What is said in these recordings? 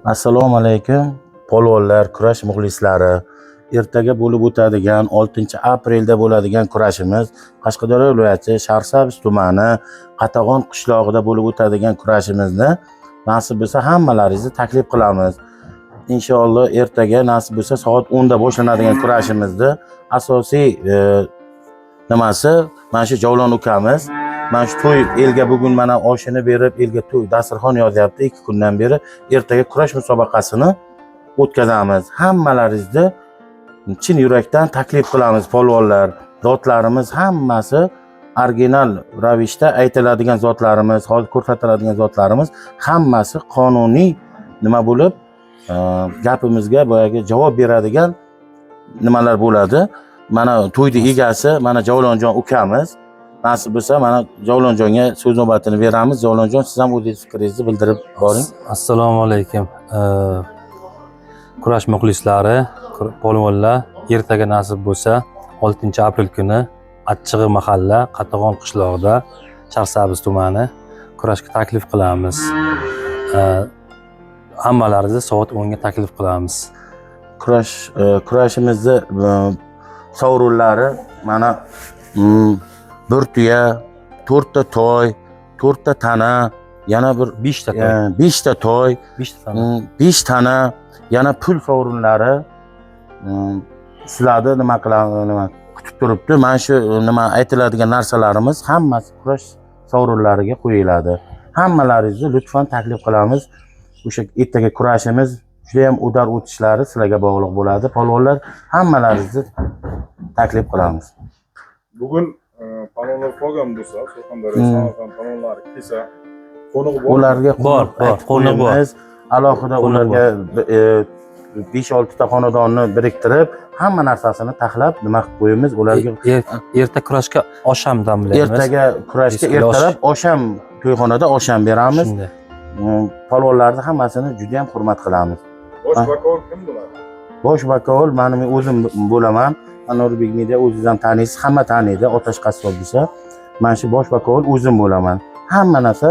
Assalomu alaykum polvonlar, kurash muxlislari. Ertaga bo'lib o'tadigan 6-aprelda bo'ladigan kurashimiz Qashqadaryo viloyati Sharsabz tumani Qatag'on qishlog'ida bo'lib o'tadigan kurashimizni nasib bo'lsa hammalaringizni taklif qilamiz. Inshaalloh ertaga nasib bo'lsa soat 10 da boshlanadigan kurashimizda asosiy nimasi mana shu Javlon ukamiz. Mana shu to'y elga bugun mana oshini berib, elga to'y dasturxon yozyapti 2 kundan beri. Ertaga kurash musobaqasini o'tkazamiz. Hammalaringizni chin yurakdan taklif qilamiz polvonlar. Zotlarimiz hammasi original ravishda aytiladigan zotlarimiz, hozir ko'rsatiladigan zotlarimiz hammasi qonuniy nima bo'lib, gapimizga boyaga javob beradigan nimalar bo'ladi. Mana to'yning egasi mana Javlonjon ukamiz. Nasib bo'lsa mana Javlonjonga so'z navbatini beramiz. Javlonjon, siz ham o'zingiz fikringizni bildirib boring. Assalomu alaykum. Kurash muxlislari, polvonlar, ertaga nasib bo'lsa 6-aprel kuni Achchig'i mahalla Qatag'on qishlog'ida Sharsabz tumani kurashga taklif qilamiz. Hammalaringizni soat 10 ga taklif qilamiz. Kurashimizni sovrinlari mana 1 tuya, 4 ta toy, 4 ta tana, yana bir 5 ta toy, 5 ta toy, 5 tana, yana pul sovrinlari sizlarni nima qilamiz, kutib turibdi. Mana shu nima aytiladigan narsalarimiz hammasi kurash sovrinlariga qo'yiladi. Hammalaringizni lutfan taklif qilamiz. O'sha ertaga kurashimiz juda ham udar o'tishlari sizlarga bog'liq bo'ladi. Polvonlar, hammalaringizni taklif qilamiz. Bugun palonlar qolgan bo'lsa, Surxondaryo, Samarqand palonlari kelsa, qo'nig'i bor. Ularga qo'nig bor. Alohida ularga 5-6 ta xonadonni biriktirib, hamma narsasini taxlab nima qilib qo'yamiz ularga. Erta kurashga osham damlaymiz. Ertaga kurashga ertalab osham to'yxonada osham beramiz. Polvonlarni hammasini juda ham hurmat qilamiz. Bosh vakol kim bo'ladi? Bosh vakol men o'zim bo'laman. Nurbek Media o'zingiz ham taniysiz, hamma taniydi. Otash qassob desa, men shu bosh vakol o'zim bo'laman. Hamma narsa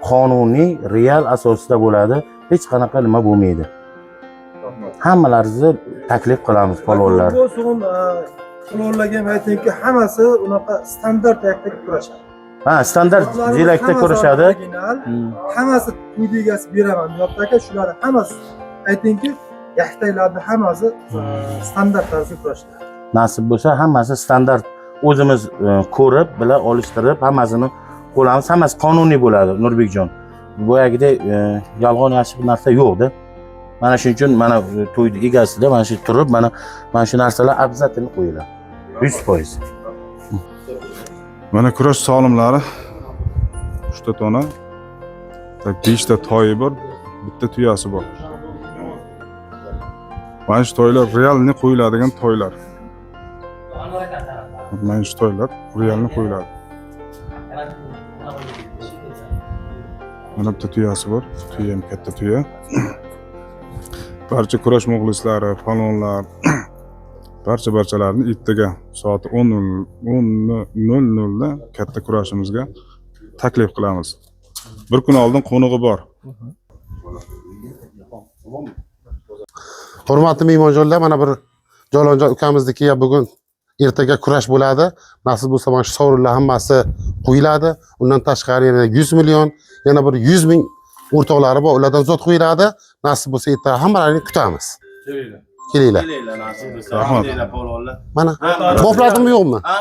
qonuniy, real asosida bo'ladi. Hech qanaqa nima bo'lmaydi. Hammalaringizni taklif qilamiz polvonlar. Bu so'ng polvonlarga ham aytingki, hammasi unaqa standart yakdagi kurashadi. Ha, standart jelakda kurashadi. Hammasi to'yda egasi beraman. Yo'qdaka shularni hammasi aytingki, yaktaklarni hammasi standart tarzda kurashadi. Nasib bo'lsa hammasi standart o'zimiz ko'rib, bila olishtirib, hammasini qo'lamiz. Hammasi qonuniy bo'ladi Nurbekjon. Boyagidek yolg'on yashiq narsa yo'qda. Mana shuning uchun mana to'yni egasida mana shu turib, mana shu narsalar обязательно qo'yiladi. 100%. Mana kurash solimlari 3 ta tona, 5 ta toyi bor, bitta tuyasi bor. Mana shu toylar realni qo'yiladigan toylar. Mana shu toylar realni qo'yiladi. Mana bitta tuyasi bor, tuya ham katta tuya. Barcha kurash muxlislari, palonlar, barchalarni ertaga soat 10:00 da katta kurashimizga taklif qilamiz. Bir kun oldin qo'nig'i bor. Hurmatli mehmonjonlar, mana bir Javlonjon ukamizniki bugun ertaga kurash bo'ladi. Nasib bo'lsa mana shu sovrinlar hammasi qo'yiladi. Undan tashqari yana 100 million, yana bir 100 ming o'rtoqlari bor, ulardan zot qo'yiladi. Nasib bo'lsa ertaga hammalarini kutamiz. Kelinglar. Kelinglar nasib bo'lsa. Mana, bopladimmi yo'qmi? Ha,